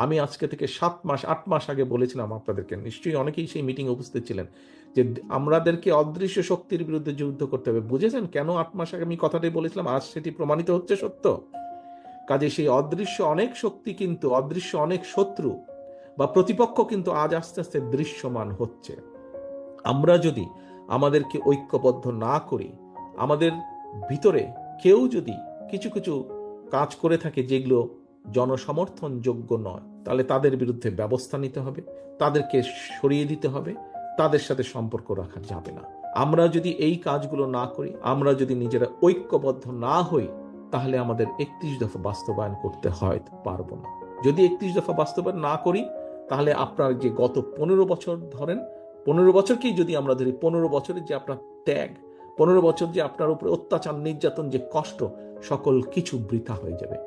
আমি আজকে থেকে 7 মাস 8 মাস আগে বলেছিলাম আপনাদেরকে, নিশ্চয়ই অনেকেই সেই মিটিং উপস্থিত ছিলেন, যে আমাদেরকে অদৃশ্য শক্তির বিরুদ্ধে যুদ্ধ করতে হবে। বুঝেছেন কেন 8 মাস আগে আমি কথাটি বলেছিলাম? আজ সেটি প্রমাণিত হচ্ছে সত্য। কাজে সেই অদৃশ্য অনেক শক্তি কিন্তু, অদৃশ্য অনেক শত্রু বা প্রতিপক্ষ কিন্তু আজ আস্তে আস্তে দৃশ্যমান হচ্ছে। আমরা যদি আমাদেরকে ঐক্যবদ্ধ না করি, আমাদের ভিতরে কেউ যদি কিছু কিছু কাজ করে থাকে যেগুলো জনসমর্থনযোগ্য নয়, তাহলে তাদের বিরুদ্ধে ব্যবস্থা নিতে হবে, তাদেরকে সরিয়ে দিতে হবে, তাদের সাথে সম্পর্ক রাখা যাবে না। আমরা যদি এই কাজগুলো না করি, আমরা যদি নিজেরা ঐক্যবদ্ধ না হই, তাহলে আমাদের 31 দফা বাস্তবায়ন করতে হয় পারবো না। যদি 31 দফা বাস্তবায়ন না করি, তাহলে আপনার যে গত 15 বছর ধরেন, 15 বছরকেই যদি আমরা ধরি, 15 বছরের যে আপনার ত্যাগ, 15 বছর যে আপনার উপরে অত্যাচার, নির্যাতন, যে কষ্ট, সকল কিছু বৃথা হয়ে যাবে।